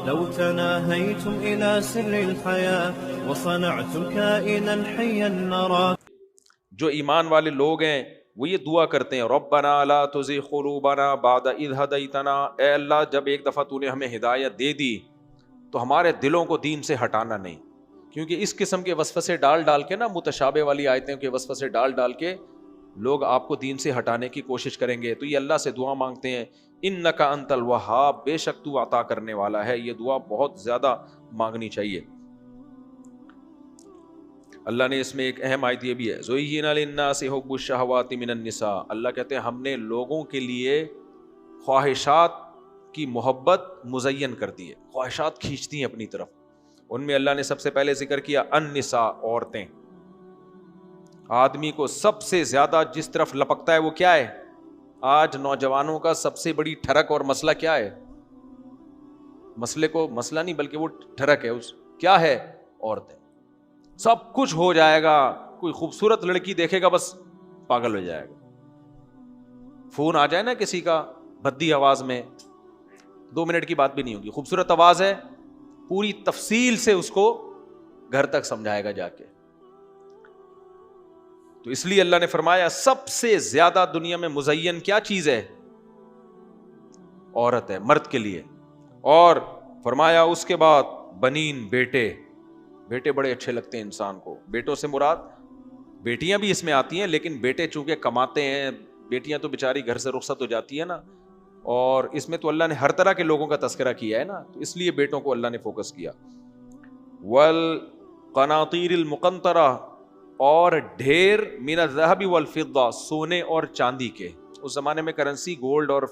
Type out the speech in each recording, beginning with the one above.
لو تناهيتم إلى سر الحياة وصنعتم كائنا حيا نرى. جو ایمان والے لوگ ہیں وہ یہ دعا کرتے ہیں ربنا لا تزغ قلوبنا بعد اذ ہدیتنا، اے اللہ جب ایک دفعہ تو نے ہمیں ہدایت دے دی تو ہمارے دلوں کو دین سے ہٹانا نہیں. کیونکہ اس قسم کے وسوسے ڈال کے نا، متشابہ والی آیتیں کے وسوسے ڈال کے لوگ آپ کو دین سے ہٹانے کی کوشش کریں گے. تو یہ اللہ سے دعا مانگتے ہیں انک انت الوہاب، بے شک تو عطا کرنے والا ہے. یہ دعا بہت زیادہ مانگنی چاہیے. اللہ نے اس میں ایک اہم آیت یہ بھی ہے زُیِّنَ لِلنَّاسِ حُبُّ الشَّهَوَاتِ مِنَ النِّسَاءِ، اللہ کہتے ہیں ہم نے لوگوں کے لیے خواہشات کی محبت مزین کر دی ہے، خواہشات کھینچتی ہیں اپنی طرف. ان میں اللہ نے سب سے پہلے ذکر کیا النساء، عورتیں. آدمی کو سب سے زیادہ جس طرف لپکتا ہے وہ کیا ہے؟ آج نوجوانوں کا سب سے بڑی ٹھرک اور مسئلہ کیا ہے؟ مسئلہ نہیں بلکہ وہ ٹھرک ہے اس کیا ہے؟ عورتیں. سب کچھ ہو جائے گا، کوئی خوبصورت لڑکی دیکھے گا بس پاگل ہو جائے گا. فون آ جائے نا کسی کا بھدی آواز میں، 2 منٹ کی بات بھی نہیں ہوگی، خوبصورت آواز ہے، پوری تفصیل سے اس کو گھر تک سمجھائے گا جا کے. تو اس لیے اللہ نے فرمایا سب سے زیادہ دنیا میں مزین کیا چیز ہے؟ عورت ہے، مرد کے لیے. اور فرمایا اس کے بعد بنین، بیٹے بڑے اچھے لگتے ہیں انسان کو. بیٹوں سے مراد بیٹیاں بھی اس میں آتی ہیں، لیکن بیٹے چونکہ کماتے ہیں، بیٹیاں تو بیچاری گھر سے رخصت ہو جاتی ہے نا. اور اس میں تو اللہ نے ہر طرح کے لوگوں کا تذکرہ کیا ہے نا، تو اس لیے بیٹوں کو اللہ نے فوکس کیا. والقناطیر المقنطرہ، اور ڈھیر من الذهب والفضہ، سونے اور چاندی کے. اس زمانے میں کرنسی گولڈ اور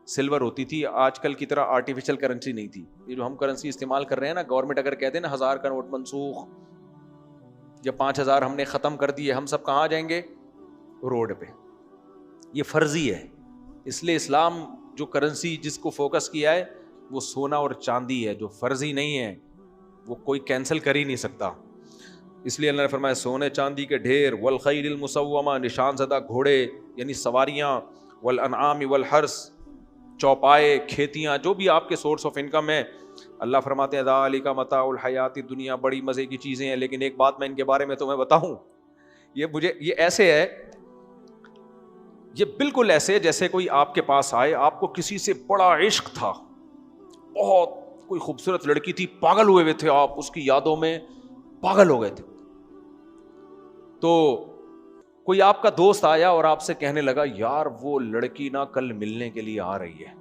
سلور ہوتی تھی، آج کل کی طرح آرٹیفیشل کرنسی نہیں تھی. یہ جو ہم کرنسی استعمال کر رہے ہیں نا، گورنمنٹ اگر کہتے ہیں نا 1000 کا نوٹ منسوخ یا 5000 ہم نے ختم کر دیے، ہم سب کہاں جائیں گے؟ روڈ پہ. یہ فرضی ہے. اس لیے اسلام جو کرنسی جس کو فوکس کیا ہے وہ سونا اور چاندی ہے، جو فرضی نہیں ہے، وہ کوئی کینسل کر ہی نہیں سکتا. اس لیے اللہ نے فرمایا سونے چاندی کے ڈھیر، والخیل المسومہ، نشان زدہ گھوڑے یعنی سواریاں، والانعام والحرث، چوپائے، کھیتیاں، جو بھی آپ کے سورس آف انکم ہے. اللہ فرماتے ہیں ذالک متاع الحیات الدنیا، بڑی مزے کی چیزیں ہیں. لیکن ایک بات میں ان کے بارے میں تمہیں بتاؤں، یہ ایسے ہے، یہ بالکل ایسے جیسے کوئی آپ کے پاس آئے، آپ کو کسی سے بڑا عشق تھا، بہت کوئی خوبصورت لڑکی تھی، پاگل ہوئے تھے آپ اس کی یادوں میں، پاگل ہو گئے تھے. تو کوئی آپ کا دوست آیا اور آپ سے کہنے لگا یار وہ لڑکی نا کل ملنے کے لیے آ رہی ہے،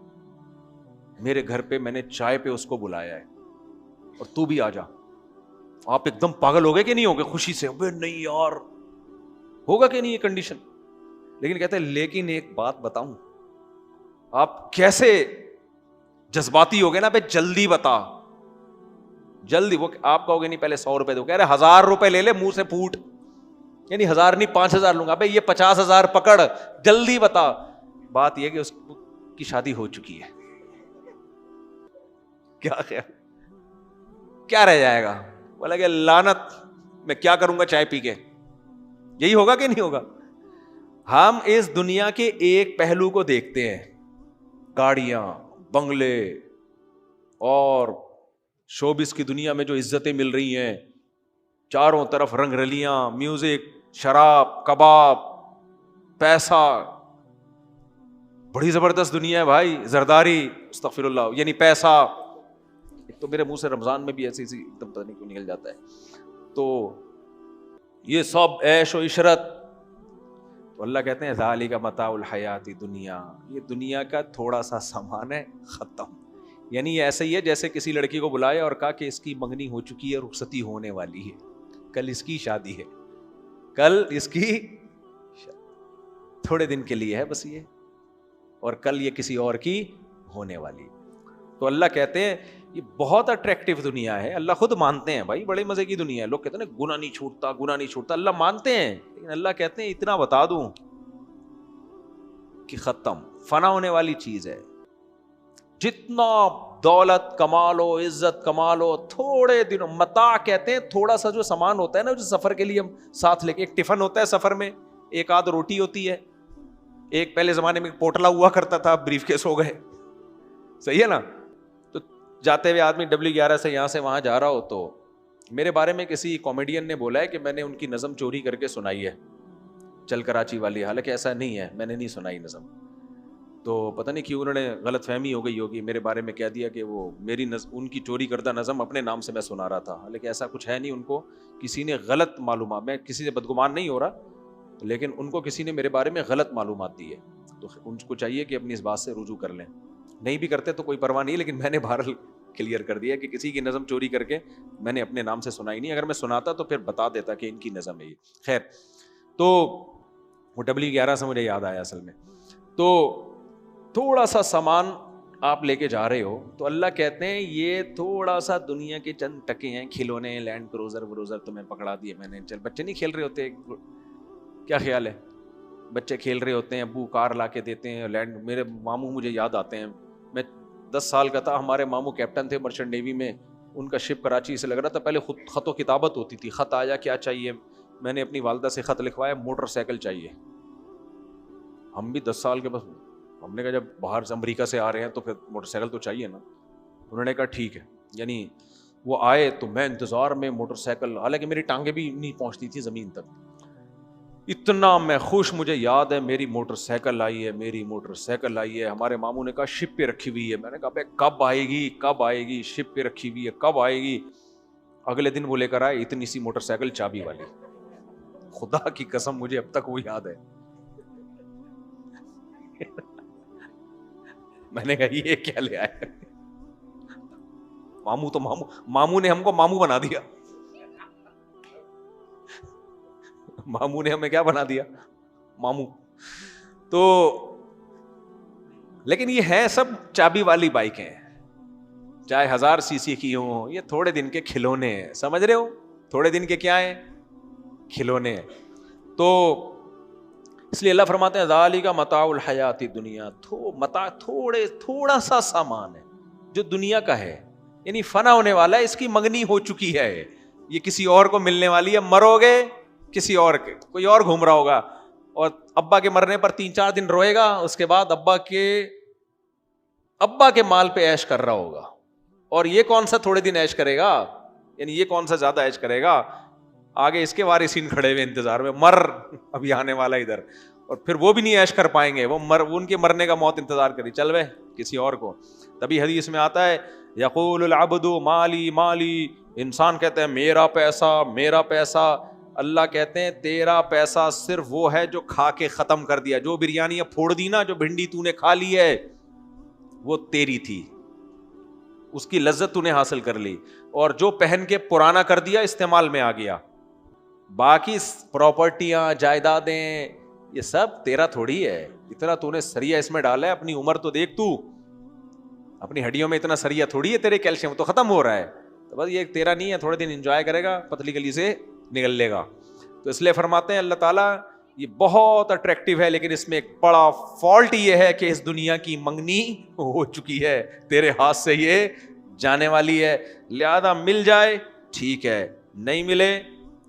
میرے گھر پہ میں نے چائے پہ اس کو بلایا ہے اور تو بھی آ جا. آپ ایک دم پاگل ہو گئے کہ نہیں ہو گئے خوشی سے؟ نہیں یار، ہوگا کہ نہیں یہ کنڈیشن. لیکن کہتے ہیں لیکن ایک بات بتاؤں، آپ کیسے جذباتی ہو گئے نا، جلدی بتا، جلدی. وہ آپ کہو گے نہیں پہلے 100 روپے دو، کہہ رہے 1000 روپے لے لے، منہ سے پھوٹ، یعنی 1000 نہیں 5000 لوں گا. یہ 50,000 پکڑ، جلدی بتا. بات یہ کہ اس کی شادی ہو چکی ہے. کیا خیال، کیا رہ جائے گا؟ بولا کہ لعنت، میں کیا کروں گا چائے پی کے. یہی ہوگا کہ نہیں ہوگا؟ ہم اس دنیا کے ایک پہلو کو دیکھتے ہیں، گاڑیاں، بنگلے، اور شوبز کی دنیا میں جو عزتیں مل رہی ہیں، چاروں طرف رنگ رلیاں، میوزک، شراب، کباب، پیسہ، بڑی زبردست دنیا ہے بھائی. زرداری، استغفر اللہ، یعنی پیسہ. ایک تو میرے منہ سے رمضان میں بھی ایسی ایک دم پتہ نہیں کیوں نکل جاتا ہے. تو یہ سب عیش و عشرت. تو اللہ کہتے ہیں ذالک متاع الحیات دنیا، یہ دنیا کا تھوڑا سا سامان ہے، ختم. یعنی یہ ایسا ہی ہے جیسے کسی لڑکی کو بلائے اور کہا کہ اس کی منگنی ہو چکی ہے، رخصتی ہونے والی ہے، کل اس کی شادی ہے، کل اس کی تھوڑے دن کے لیے ہے بس یہ، اور کل یہ کسی اور کی ہونے والی. تو اللہ کہتے ہیں یہ بہت اٹریکٹیو دنیا ہے. اللہ خود مانتے ہیں بھائی بڑے مزے کی دنیا ہے. لوگ کہتے ہیں نا گناہ نہیں چھوٹتا، گناہ نہیں چھوٹتا، اللہ مانتے ہیں، لیکن اللہ کہتے ہیں اتنا بتا دوں کہ ختم، فنا ہونے والی چیز ہے. جتنا دولت کما لو، عزت کما لو، تھوڑے دنوں، متاع کہتے ہیں تھوڑا سا جو سامان ہوتا ہے نا، جو سفر کے لیے ہم ساتھ لے کے، ایک ٹفن ہوتا ہے سفر میں، ایک آدھ روٹی ہوتی ہے، ایک پہلے زمانے میں پوٹلا ہوا کرتا تھا، بریف کیس ہو گئے، صحیح ہے نا. جاتے ہوئے آدمی W11 سے یہاں سے وہاں جا رہا ہو تو میرے بارے میں کسی کامیڈین نے بولا ہے کہ میں نے ان کی نظم چوری کر کے سنائی ہے چل کراچی والی, حالانکہ ایسا نہیں ہے, میں نے نہیں سنائی نظم. تو پتہ نہیں کیوں انہوں نے غلط فہمی ہو گئی ہوگی, میرے بارے میں کہہ دیا کہ وہ میری ان کی چوری کردہ نظم اپنے نام سے میں سنا رہا تھا, حالانکہ ایسا کچھ ہے نہیں. ان کو کسی نے غلط معلومات, میں کسی سے بدگمان نہیں ہو رہا, لیکن ان کو کسی نے میرے بارے میں غلط معلومات دی ہے, تو ان کو چاہیے کہ اپنی اس بات سے رجوع کر لیں. نہیں بھی کرتے تو کوئی پرواہ نہیں, لیکن میں نے بہرحال کلیئر کر دیا کہ کسی کی نظم چوری کر کے میں نے اپنے نام سے سنائی نہیں. اگر میں سناتا تو پھر بتا دیتا کہ ان کی نظم ہے یہ. خیر, تو وہ W11 سے مجھے یاد آیا اصل میں. تو تھوڑا سا سامان آپ لے کے جا رہے ہو تو اللہ کہتے ہیں یہ تھوڑا سا دنیا کے چند ٹکے ہیں, کھلونے, لینڈ کروزر تمہیں پکڑا دیے میں نے. چل بچے نہیں کھیل رہے ہوتے, کیا خیال ہے, بچے کھیل رہے ہوتے ہیں, ابو کار لا کے دیتے ہیں, لینڈ. میرے ماموں مجھے یاد آتے ہیں, میں 10 سال کا تھا, ہمارے ماموں کیپٹن تھے مرچنٹ نیوی میں, ان کا شپ کراچی سے لگ رہا تھا. پہلے خود خط و کتابت ہوتی تھی, خط آیا کیا چاہیے, میں نے اپنی والدہ سے خط لکھوایا موٹر سائیکل چاہیے. ہم بھی 10 سال کے بس, ہم نے کہا جب باہر سے امریکہ سے آ رہے ہیں تو پھر موٹر سائیکل تو چاہیے نا. انہوں نے کہا ٹھیک ہے. یعنی وہ آئے تو میں انتظار میں موٹر سائیکل, حالانکہ میری ٹانگیں بھی نہیں پہنچتی تھی زمین تک, اتنا میں خوش. مجھے یاد ہے میری موٹر سائیکل آئی ہے. ہمارے ماموں نے کہا شپ پہ رکھی ہوئی ہے. میں نے کہا بھائی کب آئے گی, شپ پہ رکھی ہوئی ہے, کب آئے گی. اگلے دن وہ لے کر آئے اتنی سی موٹر سائیکل چابی والی. خدا کی قسم مجھے اب تک وہ یاد ہے. میں نے کہا یہ کیا لے آئے. ماموں نے ہم کو ماموں بنا دیا. ماموں نے ہمیں کیا بنا دیا, ماموں. تو لیکن یہ ہے سب چابی والی بائکیں, چاہے 1000 cc کی ہوں, یہ تھوڑے دن کے کھلونے ہیں, سمجھ رہے ہو, تھوڑے دن کے کیا ہیں, کھلونے ہیں. تو اس لیے اللہ فرماتے ہیں ذالک متاع الحیات الدنیا, تھوڑا سا سامان ہے جو دنیا کا ہے, یعنی فنا ہونے والا ہے, اس کی منگنی ہو چکی ہے, یہ کسی اور کو ملنے والی ہے. مرو گے کسی اور کے, کوئی اور گھوم رہا ہوگا, اور ابا کے مرنے پر 3-4 دن روئے گا, اس کے بعد ابا کے مال پہ عیش کر رہا ہوگا. اور یہ کون سا تھوڑے دن عیش کرے گا, یعنی یہ کون سا زیادہ عیش کرے گا, آگے اس کے وارثین کھڑے ہوئے انتظار میں, مر ابھی آنے والا ادھر, اور پھر وہ بھی نہیں عیش کر پائیں گے, وہ ان کے مرنے کا موت انتظار کری, چل وے کسی اور کو. تبھی حدیث میں آتا ہے یقول العبد مالی مالی, انسان کہتے ہیں میرا پیسہ. اللہ کہتے ہیں تیرا پیسہ صرف وہ ہے جو کھا کے ختم کر دیا. جو بریانیاں پھوڑ دی نا, جو بھنڈی تو نے کھا لی ہے وہ تیری تھی, اس کی لذت تو نے حاصل کر لی, اور جو پہن کے پرانا کر دیا استعمال میں آ گیا. باقی پراپرٹیاں, جائیدادیں, یہ سب تیرا تھوڑی ہے. اتنا تو نے سریا اس میں ڈالا ہے, اپنی عمر تو دیکھ, تو اپنی ہڈیوں میں اتنا سریا تھوڑی ہے, تیرے کیلشیم تو ختم ہو رہا ہے. تو بس یہ تیرا نہیں ہے, تھوڑے دن انجوائے کرے گا, پتلی گلی سے نکل لے گا. تو اس لیے فرماتے ہیں اللہ تعالیٰ یہ بہت اٹریکٹیو ہے, لیکن اس میں ایک بڑا فالٹ یہ ہے کہ اس دنیا کی منگنی ہو چکی ہے, تیرے ہاتھ سے یہ جانے والی ہے. لہذا مل جائے ٹھیک ہے, نہیں ملے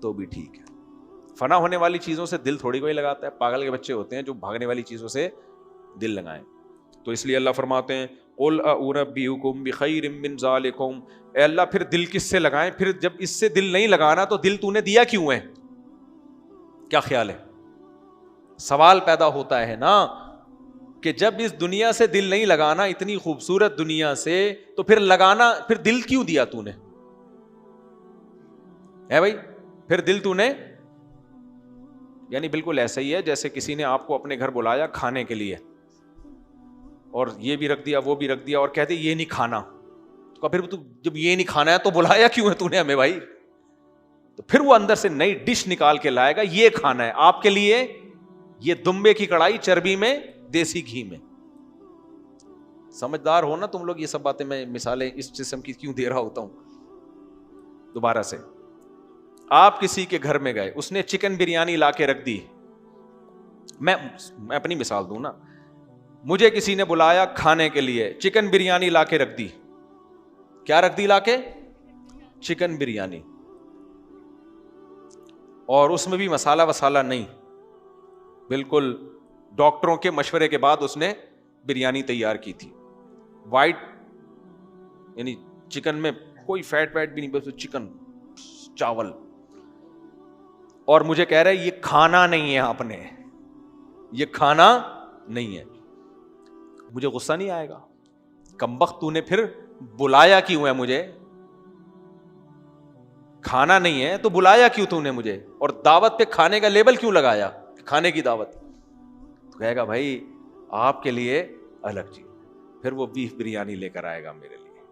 تو بھی ٹھیک ہے. فنا ہونے والی چیزوں سے دل تھوڑی کوئی لگاتا ہے, پاگل کے بچے ہوتے ہیں جو بھاگنے والی چیزوں سے دل لگائیں. تو اس لیے اللہ فرماتے ہیں قل اؤنبئکم بخیر من ذالکم, اے اللہ پھر دل کس سے لگائیں, پھر جب اس سے دل نہیں لگانا تو دل تو نے دیا کیوں ہے, کیا خیال ہے. سوال پیدا ہوتا ہے نا کہ جب اس دنیا سے دل نہیں لگانا, اتنی خوبصورت دنیا سے, تو پھر لگانا, پھر دل کیوں دیا تو نے, ہے بھائی, پھر دل تو نے. یعنی بالکل ایسا ہی ہے جیسے کسی نے آپ کو اپنے گھر بلایا کھانے کے لیے, اور یہ بھی رکھ دیا وہ بھی رکھ دیا, اور کہتے یہ نہیں کھانا, تو پھر تو جب یہ نہیں کھانا ہے تو بلایا کیوں ہے تو نے ہمیں بھائی. تو پھر وہ اندر سے نئی ڈش نکال کے لائے گا, یہ کھانا ہے آپ کے لیے, یہ دمبے کی کڑھائی چربی میں دیسی گھی میں. سمجھدار ہو نا تم لوگ, یہ سب باتیں میں مثالیں اس قسم کی کیوں دے رہا ہوتا ہوں. دوبارہ سے, آپ کسی کے گھر میں گئے, اس نے چکن بریانی لا کے رکھ دی, میں اپنی مثال دوں نا, مجھے کسی نے بلایا کھانے کے لیے, چکن بریانی لا کے رکھ دی. کیا رکھ دی لا کے, چکن بریانی, اور اس میں بھی مسالہ وسالہ نہیں, بالکل ڈاکٹروں کے مشورے کے بعد اس نے بریانی تیار کی تھی. وائٹ یعنی چکن میں کوئی فیٹ ویٹ بھی نہیں, بس چکن چاول, اور مجھے کہہ رہے یہ کھانا نہیں ہے, آپ نے یہ کھانا نہیں ہے. مجھے غصہ نہیں آئے گا؟ کمبخت تو نے پھر بلایا کیوں ہے مجھے؟ کھانا نہیں ہے تو بلایا کیوں تو نے مجھے, اور دعوت پہ کھانے کا لیبل کیوں لگایا, کھانے کی دعوت؟ تو کہے گا بھائی آپ کے لیے الگ چیز. پھر وہ بیف بریانی لے کر آئے گا میرے لیے,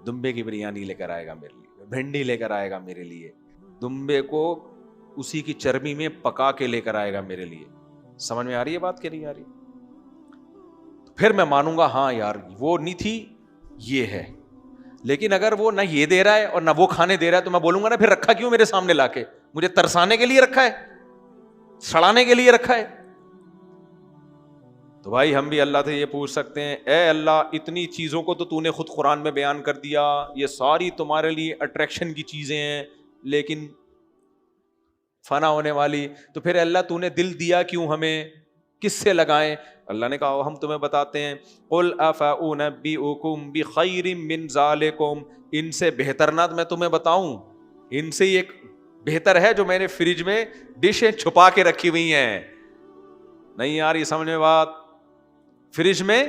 دمبے کی بریانی لے کر آئے گا میرے لیے, بھنڈی لے کر آئے گا میرے لیے, دمبے کو اسی کی چربی میں پکا کے لے کر آئے گا میرے لیے. سمجھ میں آ رہی ہے بات کہ نہیں آ رہی؟ پھر میں مانوں گا ہاں یار وہ نہیں تھی, یہ ہے. لیکن اگر وہ نہ یہ دے رہا ہے اور نہ وہ کھانے دے رہا ہے تو میں بولوں گا نا پھر رکھا کیوں میرے سامنے لا کے؟ مجھے ترسانے کے لیے رکھا ہے, سڑانے کے لیے رکھا ہے. تو بھائی ہم بھی اللہ سے یہ پوچھ سکتے ہیں, اے اللہ اتنی چیزوں کو تو نے خود قرآن میں بیان کر دیا, یہ ساری تمہارے لیے اٹریکشن کی چیزیں ہیں لیکن فنا ہونے والی, تو پھر اللہ نے دل دیا کیوں ہمیں, کس سے لگائیں؟ اللہ نے کہا ہم تمہیں بتاتے ہیں, قل افانبئکم بخیر من ذالکم, ان سے بہتر نہ میں تمہیں بتاؤں, ان سے ایک بہتر ہے جو میں نے فریج میں ڈشیں چھپا کے رکھی ہوئی ہیں. نہیں یار یہ سمجھ میں بات, فریج میں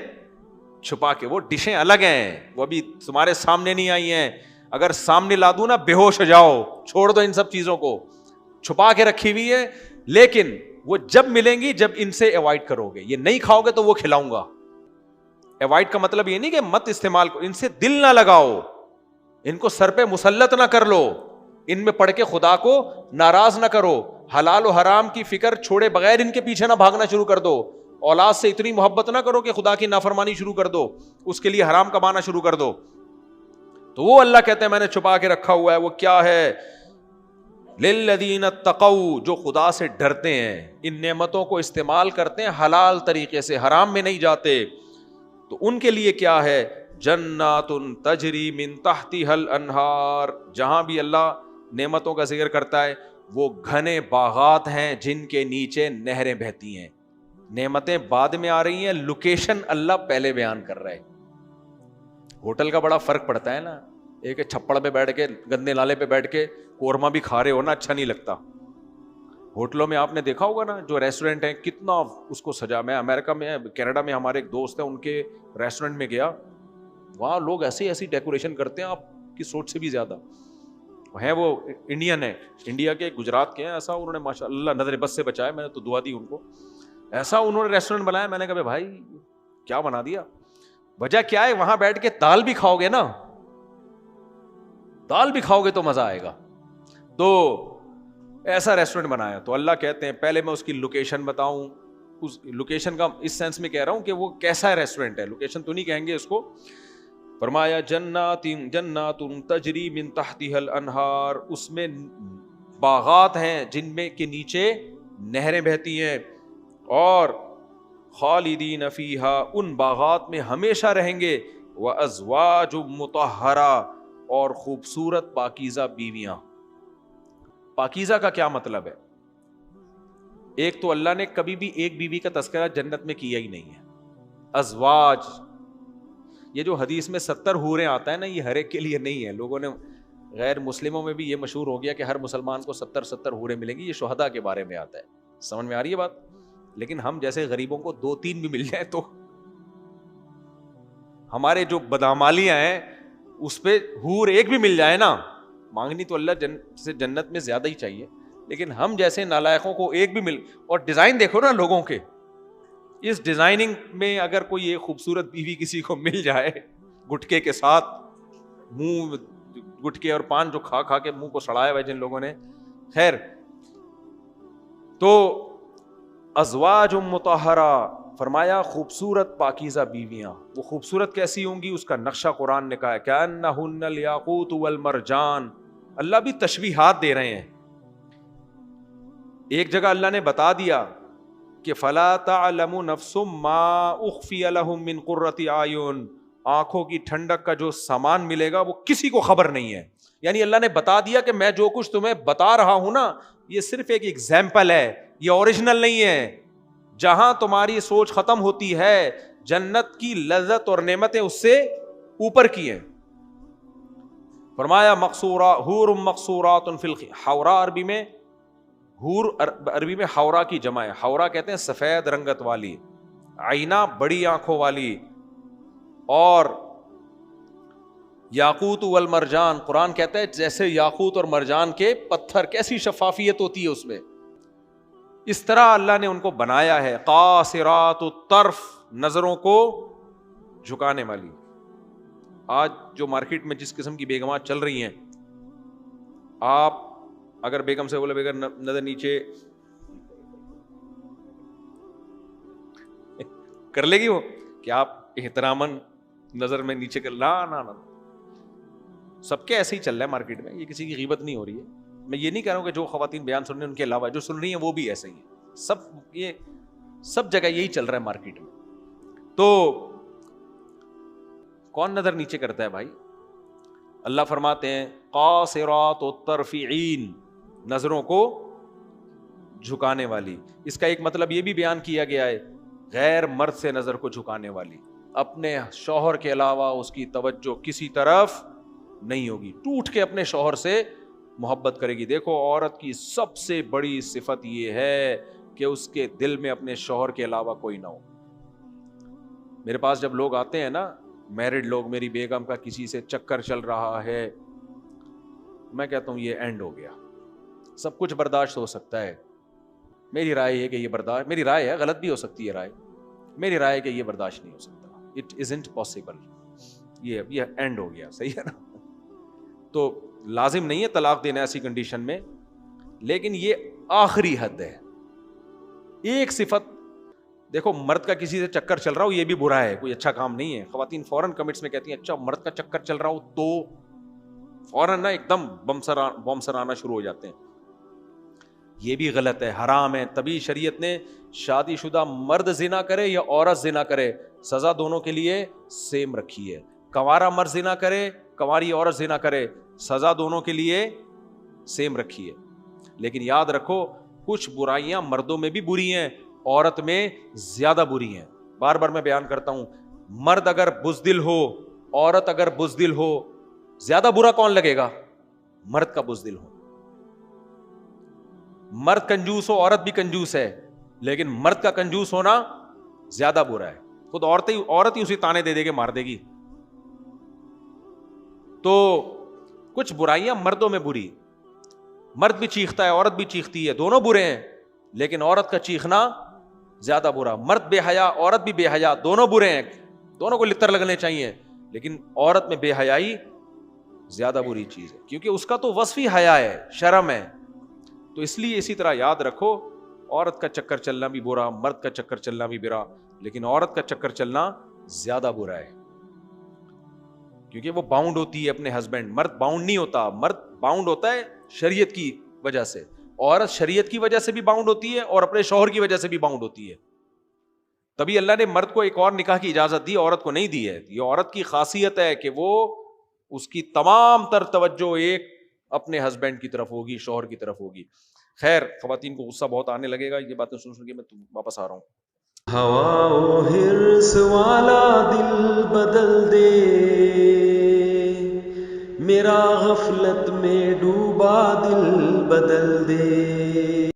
چھپا کے وہ ڈشیں الگ ہیں, وہ ابھی تمہارے سامنے نہیں آئی ہیں. اگر سامنے لا دوں نا بے ہوش ہو جاؤ, چھوڑ دو ان سب چیزوں کو, چھپا کے رکھی ہوئی ہے. لیکن وہ جب ملیں گی جب ان سے اوائڈ کرو گے, یہ نہیں کھاؤ گے تو وہ کھلاؤں گا. اوائڈ کا مطلب یہ نہیں کہ مت استعمال کرو, ان سے دل نہ لگاؤ, ان کو سر پہ مسلط نہ کر لو, ان میں پڑھ کے خدا کو ناراض نہ کرو, حلال و حرام کی فکر چھوڑے بغیر ان کے پیچھے نہ بھاگنا شروع کر دو, اولاد سے اتنی محبت نہ کرو کہ خدا کی نافرمانی شروع کر دو, اس کے لیے حرام کمانا شروع کر دو. تو وہ اللہ کہتے ہیں میں نے چھپا کے رکھا ہوا ہے. وہ کیا ہے؟ للذین اتقوا, جو خدا سے ڈرتے ہیں, ان نعمتوں کو استعمال کرتے ہیں حلال طریقے سے, حرام میں نہیں جاتے, تو ان کے لیے کیا ہے؟ جنات تجری من تحتها الانہار. جہاں بھی اللہ نعمتوں کا ذکر کرتا ہے وہ گھنے باغات ہیں جن کے نیچے نہریں بہتی ہیں. نعمتیں بعد میں آ رہی ہیں, لوکیشن اللہ پہلے بیان کر رہا ہے. ہوٹل کا بڑا فرق پڑتا ہے نا, ایک چھپڑ پہ بیٹھ کے گندے نالے پہ بیٹھ کے قورمہ بھی کھا رہے ہو نا, اچھا نہیں لگتا. ہوٹلوں میں آپ نے دیکھا ہوگا نا, جو ریسٹورینٹ ہیں کتنا اس کو سجا. میں امریکہ میں, کینیڈا میں ہمارے ایک دوست ہیں, ان کے ریسٹورینٹ میں گیا, وہاں لوگ ایسی ڈیکوریشن کرتے ہیں آپ کی سوچ سے بھی زیادہ. ہیں وہ انڈین ہیں, انڈیا کے گجرات کے ہیں. ایسا انہوں نے ماشاء اللہ نظر بس سے بچایا, میں نے تو دعا دی ان کو. ایسا انہوں نے ریسٹورینٹ بنایا, میں نے کہا بھائی کیا بنا دیا. وجہ کیا ہے؟ وہاں بیٹھ کے دال بھی کھاؤ گے نا, دال بھی کھاؤ گے تو مزہ آئے گا. تو ایسا ریسٹورینٹ بنایا. تو اللہ کہتے ہیں پہلے میں اس کی لوکیشن بتاؤں. اس لوکیشن کا اس سینس میں کہہ رہا ہوں کہ وہ کیسا ریسٹورینٹ ہے, لوکیشن تو نہیں کہیں گے اس کو. فرمایا جنات تجری من تحتها الانہار, اس میں باغات ہیں جن میں کے نیچے نہریں بہتی ہیں, اور خالدین فیہا, ان باغات میں ہمیشہ رہیں گے. وازواج مطہرہ, اور خوبصورت پاکیزہ بیویاں. پاکیزہ کا کیا مطلب ہے؟ ایک تو اللہ نے کبھی بھی ایک بیوی کا تذکرہ جنت میں کیا ہی نہیں ہے. ازواج, یہ جو حدیث میں 70 حوریں آتا ہے نا, یہ ہر ایک کے لیے نہیں ہے. لوگوں نے, غیر مسلموں میں بھی یہ مشہور ہو گیا کہ ہر مسلمان کو 70 حوریں ملیں گی. یہ شہداء کے بارے میں آتا ہے. سمجھ میں آ رہی ہے بات؟ لیکن ہم جیسے غریبوں کو 2-3 بھی مل جائے تو, ہمارے جو بدعمالیاں ہیں اس پہ حور ایک بھی مل جائے نا, مانگنی تو اللہ سے جنت میں زیادہ ہی چاہیے, لیکن ہم جیسے نالائقوں کو ایک بھی مل. اور ڈیزائن دیکھو نا لوگوں کے, اس ڈیزائننگ میں اگر کوئی ایک خوبصورت بیوی کسی کو مل جائے, گٹکے کے ساتھ, منہ گٹکے اور پان جو کھا کھا کے منہ کو سڑایا ہوا جن لوگوں نے, خیر. تو ازواج مطہرہ, فرمایا خوبصورت پاکیزہ بیویاں. وہ خوبصورت کیسی ہوں گی؟ اس کا نقشہ قرآن نے کہا ہے کأنہن الیاقوت والمرجان. اللہ بھی تشبیہات دے رہے ہیں. ایک جگہ اللہ نے بتا دیا کہ فلا تعلم نفس ما اخفی لهم من قرۃ اعین, آنکھوں کی ٹھنڈک کا جو سامان ملے گا وہ کسی کو خبر نہیں ہے. یعنی اللہ نے بتا دیا کہ میں جو کچھ تمہیں بتا رہا ہوں نا, یہ صرف ایک ایگزامپل ہے, یہ اوریجنل نہیں ہے. جہاں تمہاری سوچ ختم ہوتی ہے, جنت کی لذت اور نعمتیں اس سے اوپر کی ہیں. فرمایا مقصورا حور مقصورات فی حورا، عربی میں حور عربی میں حورا کی جمع ہے. حورا کہتے ہیں سفید رنگت والی، عینا بڑی آنکھوں والی، اور یاقوت والمرجان، قرآن کہتا ہے جیسے یاقوت اور مرجان کے پتھر، کیسی شفافیت ہوتی ہے اس میں، اس طرح اللہ نے ان کو بنایا ہے. قاصرات الطرف، نظروں کو جھکانے والی. آج جو مارکیٹ میں جس قسم کی بیگمات چل رہی ہیں، آپ اگر بیگم سے بولے بیگم نظر نیچے کر لے گی وہ کہ آپ احتراماً نظر میں نیچے کر، نا سب کے ایسے ہی چل رہا ہے مارکیٹ میں. یہ کسی کی غیبت نہیں ہو رہی ہے. میں یہ نہیں کہہ رہا ہوں کہ جو خواتین بیان سن رہی ہیں ان کے علاوہ جو سن رہی ہیں وہ بھی ایسے ہی ہیں. یہ سب جگہ یہی چل رہا ہے مارکیٹ میں. تو کون نظر نیچے کرتا ہے بھائی؟ اللہ فرماتے ہیں قاصرات الطرف عین، نظروں کو جھکانے والی. اس کا ایک مطلب یہ بھی بیان کیا گیا ہے غیر مرد سے نظر کو جھکانے والی، اپنے شوہر کے علاوہ اس کی توجہ کسی طرف نہیں ہوگی، ٹوٹ کے اپنے شوہر سے محبت کرے گی. دیکھو عورت کی سب سے بڑی صفت یہ ہے کہ اس کے دل میں اپنے شوہر کے علاوہ کوئی نہ ہو. میرے پاس جب لوگ آتے ہیں نا، میرڈ لوگ، میری بیگم کا کسی سے چکر چل رہا ہے، میں کہتا ہوں یہ اینڈ ہو گیا. سب کچھ برداشت ہو سکتا ہے، میری رائے ہے کہ یہ برداشت، میری رائے ہے، غلط بھی ہو سکتی ہے رائے، میری رائے ہے کہ یہ برداشت نہیں ہو سکتا. اٹ ازنٹ پاسبل، یہ اینڈ ہو گیا. صحیح ہے نا؟ تو لازم نہیں ہے طلاق دینا ایسی کنڈیشن میں، لیکن یہ آخری حد ہے. ایک صفت دیکھو، مرد کا کسی سے چکر چل رہا ہو یہ بھی برا ہے، کوئی اچھا کام نہیں ہے. خواتین فوراً کمنٹس میں کہتی ہیں اچھا مرد کا چکر چل رہا ہو تو فوراً نا ایک دم بم سر آنا شروع ہو جاتے ہیں. یہ بھی غلط ہے، حرام ہے. تبھی شریعت نے شادی شدہ مرد زنا کرے یا عورت زنا کرے، سزا دونوں کے لیے سیم رکھی ہے. کنوارا مرد زنا کرے، کنواری عورت زنا کرے، سزا دونوں کے لیے سیم رکھی ہے. لیکن یاد رکھو کچھ برائیاں مردوں میں بھی بری ہیں، عورت میں زیادہ بری ہیں. بار بار میں بیان کرتا ہوں، مرد اگر بزدل ہو، عورت اگر بزدل ہو، زیادہ برا کون لگے گا؟ مرد کا بزدل ہو. مرد کنجوس ہو، عورت بھی کنجوس ہے، لیکن مرد کا کنجوس ہونا زیادہ برا ہے. خود عورت ہی اسے تانے دے دے کے مار دے گی. تو کچھ برائیاں مردوں میں بری، مرد بھی چیختا ہے، عورت بھی چیختی ہے، دونوں برے ہیں، لیکن عورت کا چیخنا زیادہ برا. مرد بے حیا، عورت بھی بے حیا، دونوں برے ہیں، دونوں کو لتر لگنے چاہیے، لیکن عورت میں بے حیائی زیادہ بری چیز ہے، کیونکہ اس کا تو وصف ہی حیا ہے، شرم ہے. تو اس لیے اسی طرح یاد رکھو، عورت کا چکر چلنا بھی برا، مرد کا چکر چلنا بھی برا، لیکن عورت کا چکر چلنا زیادہ برا ہے، کیونکہ وہ باؤنڈ ہوتی ہے اپنے ہسبینڈ. مرد باؤنڈ نہیں ہوتا، مرد باؤنڈ ہوتا ہے شریعت کی وجہ سے، عورت شریعت کی وجہ سے بھی باؤنڈ ہوتی ہے اور اپنے شوہر کی وجہ سے بھی باؤنڈ ہوتی ہے. تبھی اللہ نے مرد کو ایک اور نکاح کی اجازت دی، عورت کو نہیں دی ہے. یہ عورت کی خاصیت ہے کہ وہ اس کی تمام تر توجہ ایک اپنے ہسبینڈ کی طرف ہوگی، شوہر کی طرف ہوگی. خیر، خواتین کو غصہ بہت آنے لگے گا یہ باتیں سن کے، میں واپس آ رہا ہوں. ہوا و حرص والا دل بدل دے، میرا غفلت میں ڈوبا دل بدل دے.